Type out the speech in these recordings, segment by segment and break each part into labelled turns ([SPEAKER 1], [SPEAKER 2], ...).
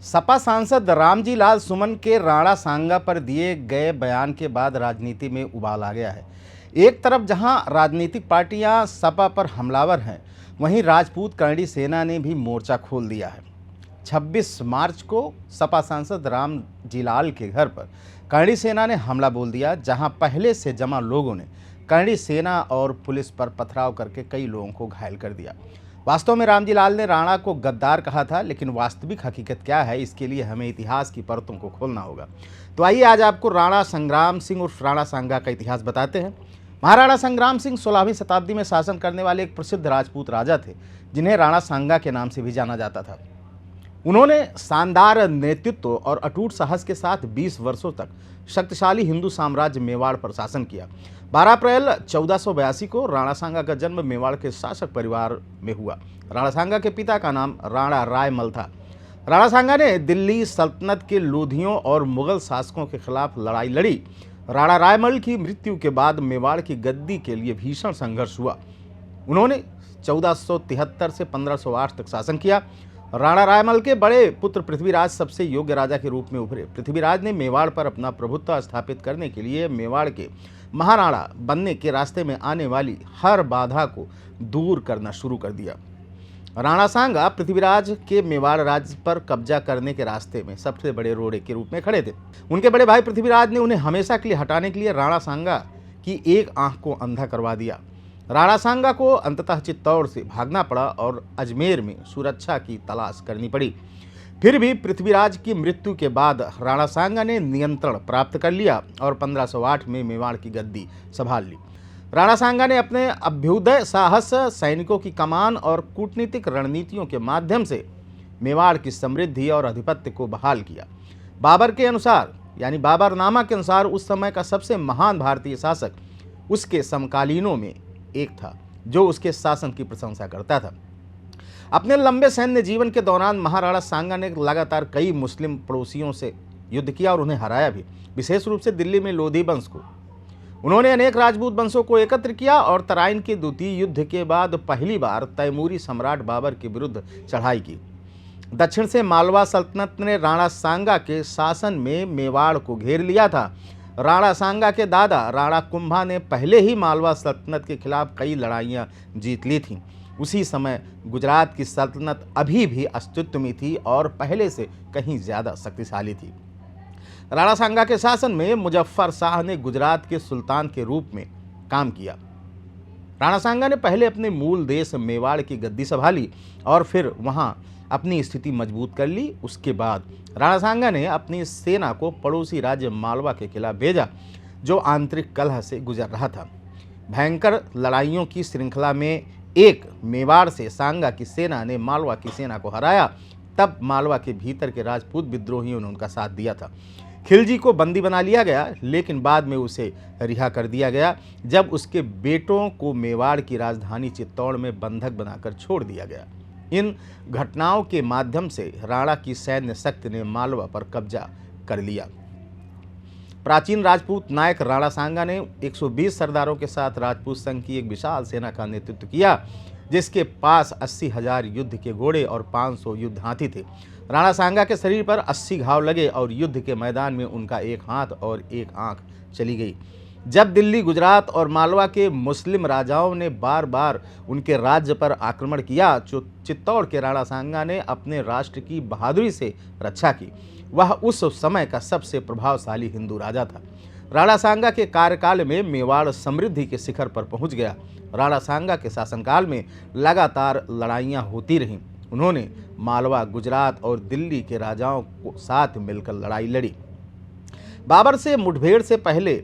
[SPEAKER 1] सपा सांसद रामजी लाल सुमन के राणा सांगा पर दिए गए बयान के बाद राजनीति में उबाल आ गया है। एक तरफ जहां राजनीतिक पार्टियां सपा पर हमलावर हैं, वहीं राजपूत करणी सेना ने भी मोर्चा खोल दिया है। 26 मार्च को सपा सांसद रामजी लाल के घर पर करणी सेना ने हमला बोल दिया, जहां पहले से जमा लोगों ने करणी सेना और पुलिस पर पथराव करके कई लोगों को घायल कर दिया। वास्तव में रामजी लाल ने राणा को गद्दार कहा था, लेकिन वास्तविक हकीकत क्या है, इसके लिए हमें इतिहास की परतों को खोलना होगा। तो आइए आज आपको राणा संग्राम सिंह उर्फ राणा सांगा का इतिहास बताते हैं। महाराणा संग्राम सिंह 16वीं शताब्दी में शासन करने वाले एक प्रसिद्ध राजपूत राजा थे, जिन्हें राणा सांगा के नाम से भी जाना जाता था। उन्होंने शानदार नेतृत्व और अटूट साहस के साथ 20 वर्षों तक शक्तिशाली हिंदू साम्राज्य मेवाड़ पर शासन किया। 12 अप्रैल 1482 को राणा सांगा का जन्म मेवाड़ के शासक परिवार में हुआ। राणा सांगा के पिता का नाम राणा रायमल था। राणा सांगा ने दिल्ली सल्तनत के लोधियों और मुगल शासकों के खिलाफ लड़ाई लड़ी। राणा रायमल की मृत्यु के बाद मेवाड़ की गद्दी के लिए भीषण संघर्ष हुआ। उन्होंने 1473 से 1508 तक शासन किया। राणा रायमल के बड़े पुत्र पृथ्वीराज सबसे योग्य राजा के रूप में उभरे। पृथ्वीराज ने मेवाड़ पर अपना प्रभुत्व स्थापित करने के लिए मेवाड़ के महाराणा बनने के रास्ते में आने वाली हर बाधा को दूर करना शुरू कर दिया। राणा सांगा पृथ्वीराज के मेवाड़ राज्य पर कब्जा करने के रास्ते में सबसे बड़े रोड़े के रूप में खड़े थे। उनके बड़े भाई पृथ्वीराज ने उन्हें हमेशा के लिए हटाने के लिए राणा सांगा की एक आंख को अंधा करवा दिया। राणा सांगा को अंततः चित्तौड़ से भागना पड़ा और अजमेर में सुरक्षा की तलाश करनी पड़ी। फिर भी पृथ्वीराज की मृत्यु के बाद राणा सांगा ने नियंत्रण प्राप्त कर लिया और 1508 में मेवाड़ की गद्दी संभाल ली। राणा सांगा ने अपने अभ्युदय साहस, सैनिकों की कमान और कूटनीतिक रणनीतियों के माध्यम से मेवाड़ की समृद्धि और आधिपत्य को बहाल किया। बाबर के अनुसार, यानी बाबरनामा के अनुसार, उस समय का सबसे महान भारतीय शासक उसके समकालीनों में एक था, जो उसके शासन की प्रशंसा करता था। अपने लंबे सैन्य जीवन के दौरान महाराणा सांगा ने लगातार कई मुस्लिम पड़ोसियों से युद्ध किया और उन्हें हराया भी, विशेष रूप से दिल्ली में लोधी वंश को। उन्होंने अनेक राजपूत वंशों को एकत्र किया और तराइन के द्वितीय युद्ध के बाद पहली बार तैमूरी सम्राट बाबर के विरुद्ध चढ़ाई की। दक्षिण से मालवा सल्तनत ने राणा सांगा के शासन में मेवाड़ को घेर लिया था। राणा सांगा के दादा राणा कुंभा ने पहले ही मालवा सल्तनत के खिलाफ कई लड़ाइयाँ जीत ली थीं। उसी समय गुजरात की सल्तनत अभी भी अस्तित्व में थी और पहले से कहीं ज़्यादा शक्तिशाली थी। राणा सांगा के शासन में मुजफ्फर शाह ने गुजरात के सुल्तान के रूप में काम किया। राणा सांगा ने पहले अपने मूल देश मेवाड़ की गद्दी संभाली और फिर वहां अपनी स्थिति मजबूत कर ली। उसके बाद राणा सांगा ने अपनी सेना को पड़ोसी राज्य मालवा के खिलाफ भेजा, जो आंतरिक कलह से गुजर रहा था। भयंकर लड़ाइयों की श्रृंखला में एक मेवाड़ से सांगा की सेना ने मालवा की सेना को हराया। तब मालवा के भीतर के राजपूत विद्रोहियों ने उनका साथ दिया था। खिलजी को बंदी बना लिया गया, लेकिन बाद में उसे रिहा कर दिया गया जब उसके बेटों को मेवाड़ की राजधानी चित्तौड़ में बंधक बनाकर छोड़ दिया गया। इन घटनाओं के माध्यम से राणा की सैन्य शक्ति ने मालवा पर कब्जा कर लिया। प्राचीन राजपूत नायक राणा सांगा ने 120 सरदारों के साथ राजपूत संघ की एक विशाल सेना का नेतृत्व किया, जिसके पास 80,000 युद्ध के घोड़े और 500 युद्ध हाथी थे। राणा सांगा के शरीर पर 80 घाव लगे और युद्ध के मैदान में उनका एक हाथ और एक आंख चली गई। जब दिल्ली, गुजरात और मालवा के मुस्लिम राजाओं ने बार बार उनके राज्य पर आक्रमण किया, तो चित्तौड़ के राणा सांगा ने अपने राष्ट्र की बहादुरी से रक्षा की। वह उस समय का सबसे प्रभावशाली हिंदू राजा था। राणा सांगा के कार्यकाल में मेवाड़ समृद्धि के शिखर पर पहुंच गया। राणा सांगा के शासनकाल में लगातार लड़ाइयाँ होती रहीं। उन्होंने मालवा, गुजरात और दिल्ली के राजाओं को साथ मिलकर लड़ाई लड़ी। बाबर से मुठभेड़ से पहले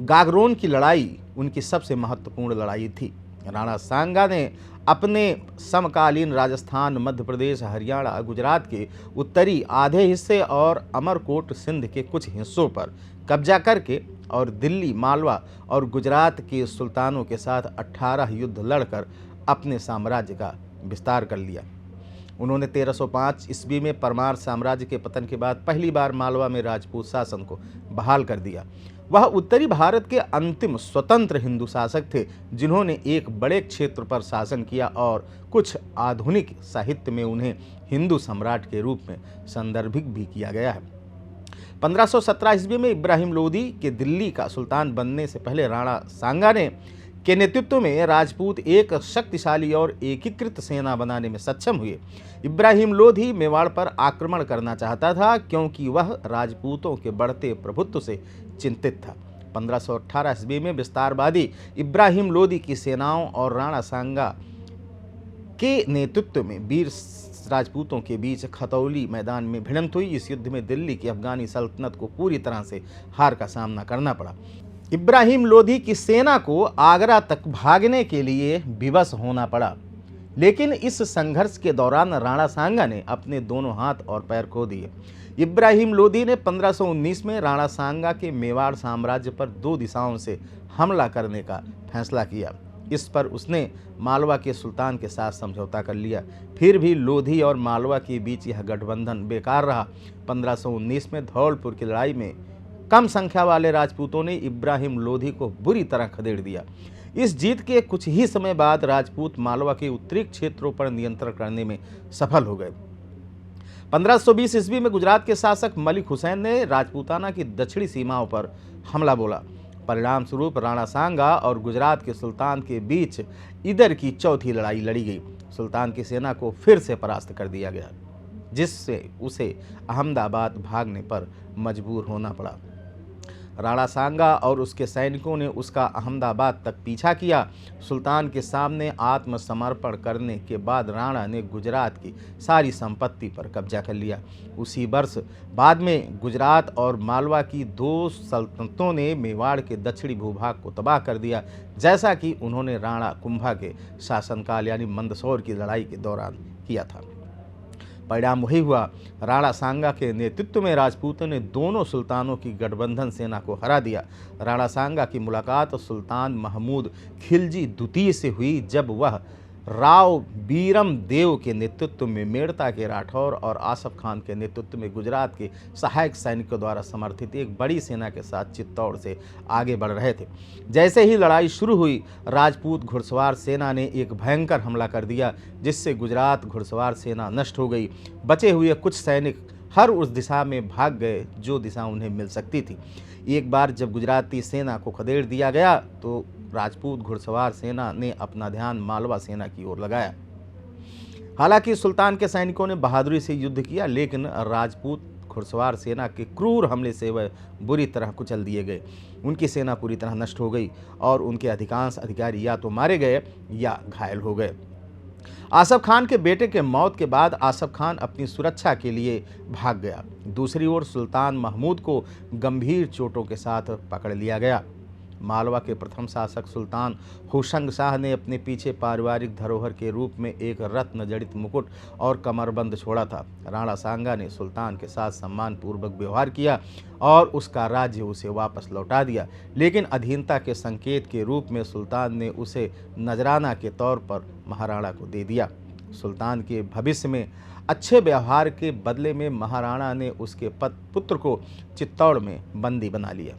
[SPEAKER 1] गागरोन की लड़ाई उनकी सबसे महत्वपूर्ण लड़ाई थी। राणा सांगा ने अपने समकालीन राजस्थान, मध्य प्रदेश, हरियाणा, गुजरात के उत्तरी आधे हिस्से और अमरकोट, सिंध के कुछ हिस्सों पर कब्जा करके और दिल्ली, मालवा और गुजरात के सुल्तानों के साथ 18 युद्ध लड़कर अपने साम्राज्य का विस्तार कर लिया। उन्होंने 1305 ईस्वी में परमार साम्राज्य के पतन के बाद पहली बार मालवा में राजपूत शासन को बहाल कर दिया। वह उत्तरी भारत के अंतिम स्वतंत्र हिंदू शासक थे जिन्होंने एक बड़े क्षेत्र पर शासन किया और कुछ आधुनिक साहित्य में उन्हें हिंदू सम्राट के रूप में संदर्भित भी किया गया है। 1517 ईस्वी में इब्राहिम लोदी के दिल्ली का सुल्तान बनने से पहले राणा सांगा ने के नेतृत्व में राजपूत एक शक्तिशाली और एकीकृत सेना बनाने में सक्षम हुए। इब्राहिम लोदी मेवाड़ पर आक्रमण करना चाहता था क्योंकि वह राजपूतों के बढ़ते प्रभुत्व से चिंतित था। 1518 ईस्वी में विस्तारवादी इब्राहिम लोदी की सेनाओं और राणा सांगा के नेतृत्व में वीर राजपूतों के बीच खतौली मैदान में भिड़ंत हुई। इस युद्ध में दिल्ली की अफगानी सल्तनत को पूरी तरह से हार का सामना करना पड़ा। इब्राहिम लोदी की सेना को आगरा तक भागने के लिए विवश होना पड़ा, लेकिन इस संघर्ष के दौरान राणा सांगा ने अपने दोनों हाथ और पैर खो दिए। इब्राहिम लोदी ने 1519 में राणा सांगा के मेवाड़ साम्राज्य पर 2 दिशाओं से हमला करने का फैसला किया। इस पर उसने मालवा के सुल्तान के साथ समझौता कर लिया। फिर भी लोधी और मालवा के बीच यह गठबंधन बेकार रहा। 1519 में धौलपुर की लड़ाई में कम संख्या वाले राजपूतों ने इब्राहिम लोधी को बुरी तरह खदेड़ दिया। इस जीत के कुछ ही समय बाद राजपूत मालवा के उत्तरी क्षेत्रों पर नियंत्रण करने में सफल हो गए। 1520 ईस्वी में गुजरात के शासक मलिक हुसैन ने राजपूताना की दक्षिणी सीमाओं पर हमला बोला। परिणाम स्वरूप राणा सांगा और गुजरात के सुल्तान के बीच इधर की चौथी लड़ाई लड़ी गई। सुल्तान की सेना को फिर से परास्त कर दिया गया, जिससे उसे अहमदाबाद भागने पर मजबूर होना पड़ा। राणा सांगा और उसके सैनिकों ने उसका अहमदाबाद तक पीछा किया। सुल्तान के सामने आत्मसमर्पण करने के बाद राणा ने गुजरात की सारी संपत्ति पर कब्जा कर लिया। उसी वर्ष बाद में गुजरात और मालवा की 2 सल्तनतों ने मेवाड़ के दक्षिणी भूभाग को तबाह कर दिया, जैसा कि उन्होंने राणा कुंभा के शासनकाल यानी मंदसौर की लड़ाई के दौरान किया था। परिणाम वही हुआ। राणा सांगा के नेतृत्व में राजपूतों ने दोनों सुल्तानों की गठबंधन सेना को हरा दिया। राणा सांगा की मुलाकात सुल्तान महमूद खिलजी द्वितीय से हुई, जब वह राव बीरम देव के नेतृत्व में मेड़ता के राठौर और आसफ खान के नेतृत्व में गुजरात के सहायक सैनिकों द्वारा समर्थित एक बड़ी सेना के साथ चित्तौड़ से आगे बढ़ रहे थे। जैसे ही लड़ाई शुरू हुई, राजपूत घुड़सवार सेना ने एक भयंकर हमला कर दिया, जिससे गुजरात घुड़सवार सेना नष्ट हो गई। बचे हुए कुछ सैनिक हर उस दिशा में भाग गए जो दिशा उन्हें मिल सकती थी। एक बार जब गुजराती सेना को खदेड़ दिया गया तो राजपूत घुड़सवार सेना ने अपना ध्यान मालवा सेना की ओर लगाया। हालांकि सुल्तान के सैनिकों ने बहादुरी से युद्ध किया, लेकिन राजपूत घुड़सवार सेना के क्रूर हमले से वह बुरी तरह कुचल दिए गए। उनकी सेना पूरी तरह नष्ट हो गई और उनके अधिकांश अधिकारी या तो मारे गए या घायल हो गए। आसफ खान के बेटे के मौत के बाद आसफ खान अपनी सुरक्षा के लिए भाग गया। दूसरी ओर सुल्तान महमूद को गंभीर चोटों के साथ पकड़ लिया गया। मालवा के प्रथम शासक सुल्तान होशंग शाह ने अपने पीछे पारिवारिक धरोहर के रूप में एक रत्न जड़ित मुकुट और कमरबंद छोड़ा था। राणा सांगा ने सुल्तान के साथ सम्मानपूर्वक व्यवहार किया और उसका राज्य उसे वापस लौटा दिया, लेकिन अधीनता के संकेत के रूप में सुल्तान ने उसे नजराना के तौर पर महाराणा को दे दिया। सुल्तान के भविष्य में अच्छे व्यवहार के बदले में महाराणा ने उसके पुत्र को चित्तौड़ में बंदी बना लिया।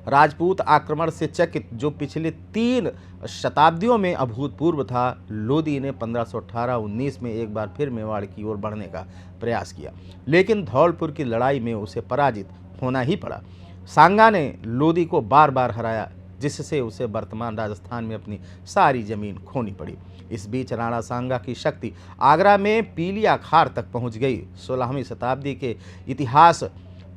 [SPEAKER 1] राजपूत आक्रमण से चकित, जो पिछले 3 शताब्दियों में अभूतपूर्व था, लोदी ने 1518-19 में एक बार फिर मेवाड़ की ओर बढ़ने का प्रयास किया, लेकिन धौलपुर की लड़ाई में उसे पराजित होना ही पड़ा। सांगा ने लोदी को बार बार हराया, जिससे उसे वर्तमान राजस्थान में अपनी सारी जमीन खोनी पड़ी। इस बीच राणा सांगा की शक्ति आगरा में पीलिया खार तक पहुंच गई। 16वीं शताब्दी के इतिहास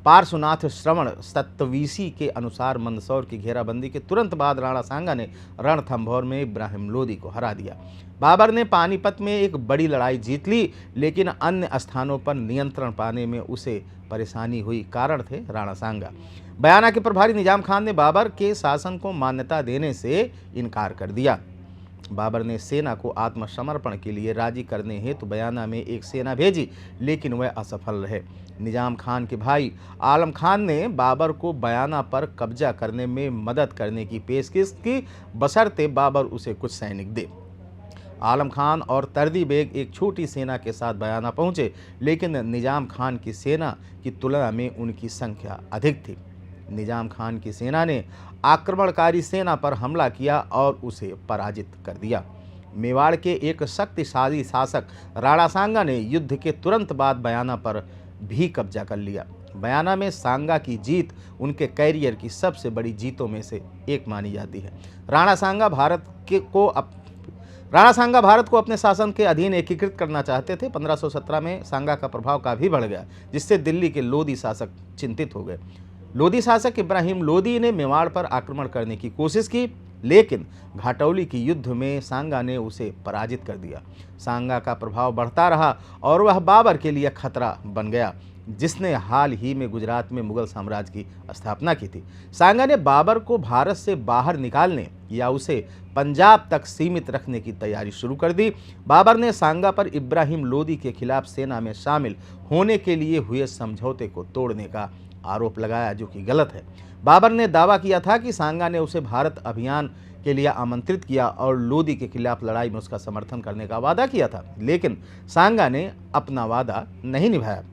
[SPEAKER 1] पार्श्वनाथ श्रवण सत्तवीसी के अनुसार मंदसौर की घेराबंदी के तुरंत बाद राणा सांगा ने रणथंभौर में इब्राहिम लोदी को हरा दिया। बाबर ने पानीपत में एक बड़ी लड़ाई जीत ली, लेकिन अन्य स्थानों पर नियंत्रण पाने में उसे परेशानी हुई। कारण थे राणा सांगा। बयाना के प्रभारी निजाम खान ने बाबर के शासन को मान्यता देने से इनकार कर दिया। बाबर ने सेना को आत्मसमर्पण के लिए राजी करने हेतु बयाना में एक सेना भेजी, लेकिन वह असफल रहे। निजाम खान के भाई आलम खान ने बाबर को बयाना पर कब्जा करने में मदद करने की पेशकश की, बशर्ते बाबर उसे कुछ सैनिक दे। आलम खान और तर्दी बेग एक छोटी सेना के साथ बयाना पहुंचे, लेकिन निजाम खान की सेना की तुलना में उनकी संख्या अधिक थी। निजाम खान की सेना ने आक्रमणकारी सेना पर हमला किया और उसे पराजित कर दिया। मेवाड़ के एक शक्तिशाली शासक राणा सांगा ने युद्ध के तुरंत बाद बयाना पर भी कब्जा कर लिया। बयाना में सांगा की जीत उनके कैरियर की सबसे बड़ी जीतों में से एक मानी जाती है। राणा सांगा भारत को अपने शासन के अधीन एकीकृत करना चाहते थे। 1517 में सांगा का प्रभाव काफ़ी बढ़ गया, जिससे दिल्ली के लोधी शासक चिंतित हो गए। लोधी शासक इब्राहिम लोदी ने मेवाड़ पर आक्रमण करने की कोशिश की, लेकिन घाटौली की युद्ध में सांगा ने उसे पराजित कर दिया। सांगा का प्रभाव बढ़ता रहा और वह बाबर के लिए खतरा बन गया, जिसने हाल ही में गुजरात में मुगल साम्राज्य की स्थापना की थी। सांगा ने बाबर को भारत से बाहर निकालने या उसे पंजाब तक सीमित रखने की तैयारी शुरू कर दी। बाबर ने सांगा पर इब्राहिम लोदी के खिलाफ सेना में शामिल होने के लिए हुए समझौते को तोड़ने का आरोप लगाया, जो कि गलत है। बाबर ने दावा किया था कि सांगा ने उसे भारत अभियान के लिए आमंत्रित किया और लोदी के खिलाफ लड़ाई में उसका समर्थन करने का वादा किया था, लेकिन सांगा ने अपना वादा नहीं निभाया।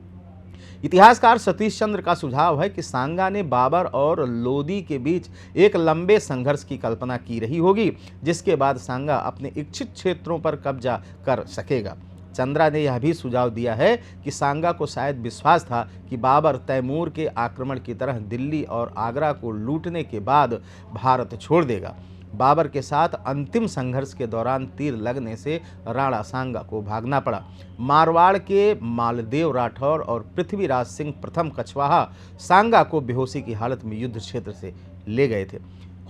[SPEAKER 1] इतिहासकार सतीश चंद्र का सुझाव है कि सांगा ने बाबर और लोदी के बीच एक लंबे संघर्ष की कल्पना की रही होगी, जिसके बाद सांगा अपने इच्छित क्षेत्रों पर कब्जा कर सकेगा। चंद्रा ने यह भी सुझाव दिया है कि सांगा को शायद विश्वास था कि बाबर तैमूर के आक्रमण की तरह दिल्ली और आगरा को लूटने के बाद भारत छोड़ देगा। बाबर के साथ अंतिम संघर्ष के दौरान तीर लगने से राणा सांगा को भागना पड़ा। मारवाड़ के मालदेव राठौर और पृथ्वीराज सिंह प्रथम कछवाहा सांगा को बेहोशी की हालत में युद्ध क्षेत्र से ले गए थे।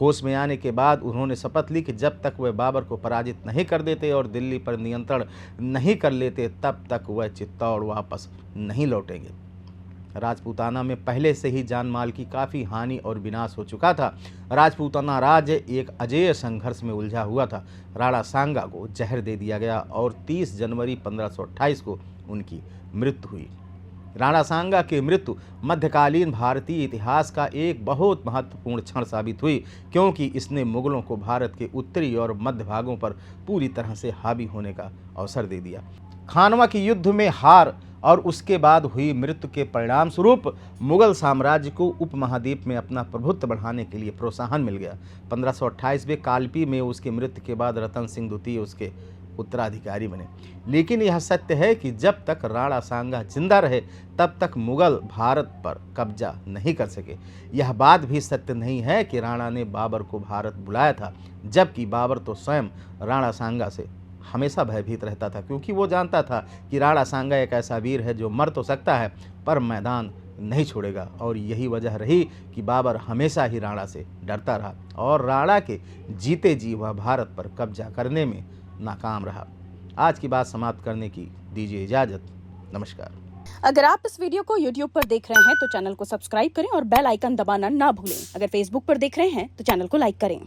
[SPEAKER 1] होश में आने के बाद उन्होंने शपथ ली कि जब तक वह बाबर को पराजित नहीं कर देते और दिल्ली पर नियंत्रण नहीं कर लेते, तब तक वह चित्तौड़ वापस नहीं लौटेंगे। राजपूताना में पहले से ही जान माल की काफ़ी हानि और विनाश हो चुका था। राजपूताना राज्य एक अजेय संघर्ष में उलझा हुआ था। राणा सांगा को जहर दे दिया गया और 30 जनवरी 1528 को उनकी मृत्यु हुई। राणा सांगा की मृत्यु मध्यकालीन भारतीय इतिहास का एक बहुत महत्वपूर्ण क्षण साबित हुई, क्योंकि इसने मुगलों को भारत के उत्तरी और मध्य भागों पर पूरी तरह से हावी होने का अवसर दे दिया। खानवा की युद्ध में हार और उसके बाद हुई मृत्यु के परिणाम स्वरूप मुगल साम्राज्य को उपमहाद्वीप में अपना प्रभुत्व बढ़ाने के लिए प्रोत्साहन मिल गया। 1528 में कालपी में उसकी मृत्यु के बाद रतन सिंह द्वितीय उसके उत्तराधिकारी बने। लेकिन यह सत्य है कि जब तक राणा सांगा जिंदा रहे, तब तक मुगल भारत पर कब्जा नहीं कर सके। यह बात भी सत्य नहीं है कि राणा ने बाबर को भारत बुलाया था, जबकि बाबर तो स्वयं राणा सांगा से हमेशा भयभीत रहता था, क्योंकि वो जानता था कि राणा सांगा एक ऐसा वीर है जो मर तो सकता है पर मैदान नहीं छोड़ेगा। और यही वजह रही कि बाबर हमेशा ही राणा से डरता रहा और राणा के जीते जी वह भारत पर कब्जा करने में नाकाम रहा। आज की बात समाप्त करने की दीजिए इजाज़त। नमस्कार।
[SPEAKER 2] अगर आप इस वीडियो को YouTube पर देख रहे हैं तो चैनल को सब्सक्राइब करें और बेल आइकन दबाना ना भूलें। अगर Facebook पर देख रहे हैं तो चैनल को लाइक करें।